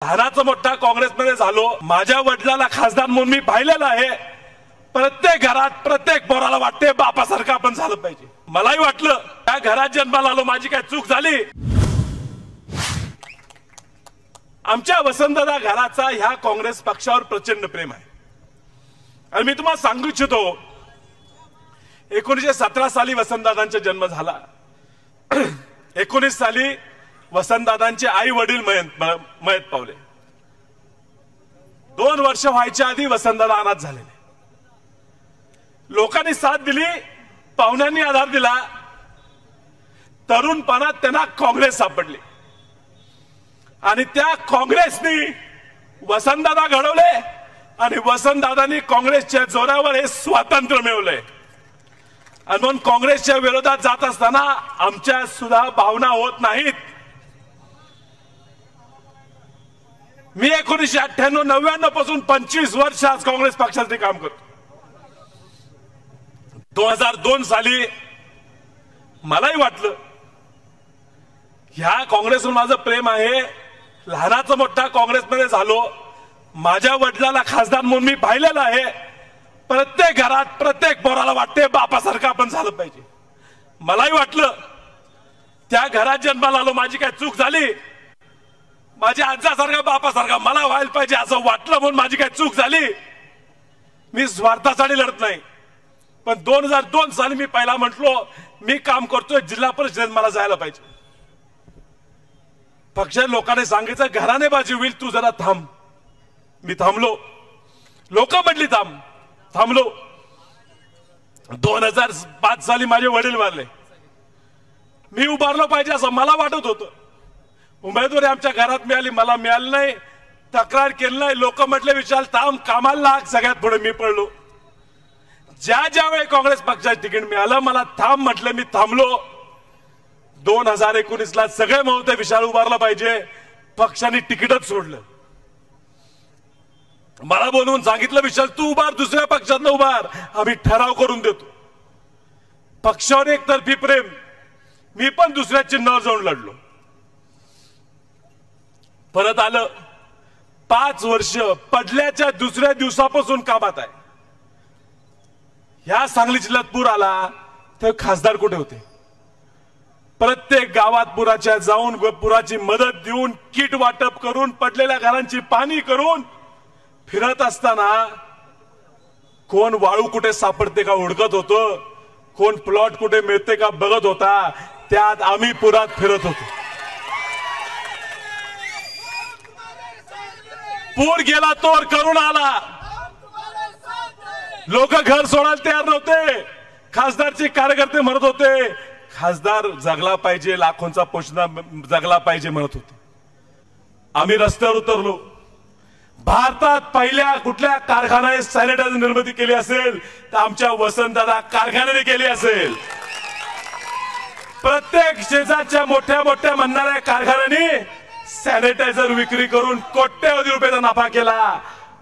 लहानाचा मोठा काँग्रेसमध्ये झालो। माझ्या वडिलांना खासदार म्हणून मी पाहिलेलं आहे। प्रत्येक घरात प्रत्येक पोराला वाटते बापासारखं आपण झालं पाहिजे। मलाही वाटलं त्या घरात जन्माला आलो, माझी काय चूक झाली। आमच्या वसंतदादा घराचा ह्या काँग्रेस पक्षावर प्रचंड प्रेम आहे आणि मी तुम्हाला सांगू इच्छितो 1917 साली वसंतदादांचा जन्म झाला। 19 साली वसंतदादांचे आई वडील मयत पावले। 2 वर्ष व्हायच्या आधी वसंतदादा अनाथ झालेले। लोकांनी साथ दिली, पाहुण्यांनी आधार दिला। तरुणपणात त्यांना काँग्रेस सापडली आणि त्या काँग्रेसनी वसंतदादा घडवले आणि वसंतदादांनी काँग्रेसच्या जोरावर हे स्वातंत्र्य मिळवले। आणि म्हणून काँग्रेसच्या विरोधात जात असताना आमच्या सुद्धा भावना होत नाहीत। मी 1998-99 पासून 25 वर्ष आज काँग्रेस पक्षासाठी काम करतो। 2002 साली मलाही वाटलं ह्या काँग्रेसवर माझं प्रेम आहे। लहानाचा मोठा काँग्रेसमध्ये झालो। माझ्या वडिलांना खासदार म्हणून मी पाहिलेलं आहे। प्रत्येक घरात प्रत्येक पोराला वाटते बापासारखं आपण झालं पाहिजे। मलाही वाटलं त्या घरात जन्माला आलो, माझी काय चूक झाली। माझ्या आजासारखा बापासारखा मला व्हायला पाहिजे असं वाटलं म्हणून माझी काय चूक झाली। मी स्वार्थासाठी लढत नाही, पण 2002 साली मी पहिला म्हटलो मी काम करतोय जिल्हा परिषदेत, मला जायला पाहिजे। पक्ष लोकांनी सांगितलं घराने बाजी होईल, तू जरा थांब। मी थांबलो। लोक म्हटली थांब, थांबलो। 2005 साली माझे वडील वारले। मी उभारलो पाहिजे असं मला वाटत होतं। उमेदवारी आमच्या घरात मिळाली, मला मिळाली नाही। तक्रार केली नाही। लोक म्हटले विशाल थांब, कामाला लाग। सगळ्यात पुढे मी पडलो। ज्या वेळी काँग्रेस पक्षाचं तिकीट मिळालं मला थांब म्हटलं, मी थांबलो। 2019 ला सगळे म्हणते विशाल उभारला पाहिजे, पक्षाने तिकीटच सोडलं। मला बोलवून सांगितलं विशाल तू उभार, दुसऱ्या पक्षातनं उभार, आम्ही ठराव करून देतो। पक्षावर एकतर्फी प्रेम, मी पण दुसऱ्या चिन्हावर जाऊन लढलो। परत आलं। 5 वर्ष पडल्याच्या दुसऱ्या दिवसापासून कामात आहे। ह्या सांगली जिल्ह्यात पूर आला तर खासदार कुठे होते? प्रत्येक गावात पुराच्या जाऊन पुराची मदत देऊन, किट वाटप करून, पडलेल्या घरांची पाणी करून फिरत असताना कोण वाळू कुठे सापडते का हुडकत होतं, कोण प्लॉट कुठे मिळते का बघत होता। त्यात आम्ही पुरात फिरत होतो। पूर गेला तोर करून आला। लोक घर सोडायला तयार नव्हते। खासदारचे कार्यकर्ते म्हणत होते खासदार जगला पाहिजे, लाखोंचा पोषणा जगला पाहिजे म्हणत होते। आम्ही रस्त्यावर उतरलो। भारतात पहिल्या कुठल्या कारखान्याने सॅनिटायझर निर्मिती केली असेल तर आमच्या वसंतदादा कारखान्याने केली असेल। प्रत्येक शेजारच्या मोठ्या मोठ्या म्हणणाऱ्या कारखान्याने सॅनिटायझर विक्री करून कोट्यवधी रुपयाचा नफा केला।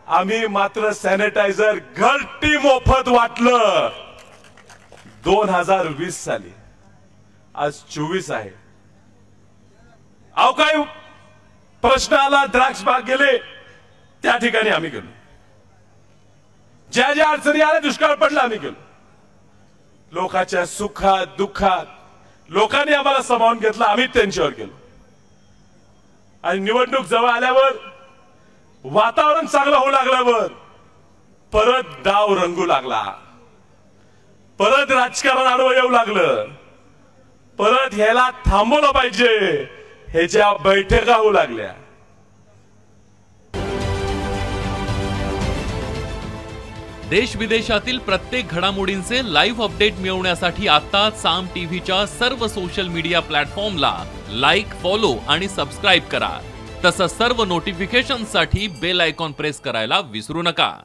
आम्ही मात्र सॅनिटायझर घरटी मोफत वाटलं। 2020 साली, आज 24 आहे। अहो काय प्रश्न आला, द्राक्ष बाग गेले त्या ठिकाणी आम्ही गेलो। ज्या ज्या अडचणी आल्या, दुष्काळ पडला, आम्ही गेलो। लोकांच्या सुखात दुःखात लोकांनी आम्हाला सामावून घेतलं, आम्ही त्यांच्यावर गेलो। आणि निवडणूक जवळ आल्यावर, वातावरण चांगलं होऊ लागल्यावर परत डाव रंगू लागला। परत राजकारण आडवं येऊ लागलं। परत ह्याला थांबवलं पाहिजे ह्याच्या बैठका होऊ लागल्या। देश विदेशातील प्रत्येक घडामोडींचे लाईव्ह अपडेट मिळवण्यासाठी आता साम टीव्हीच्या सर्व सोशल मीडिया प्लॅटफॉर्मला लाईक, फॉलो आणि सबस्क्राईब करा। तसंच सर्व नोटिफिकेशनसाठी बेल आयकॉन प्रेस करायला विसरू नका।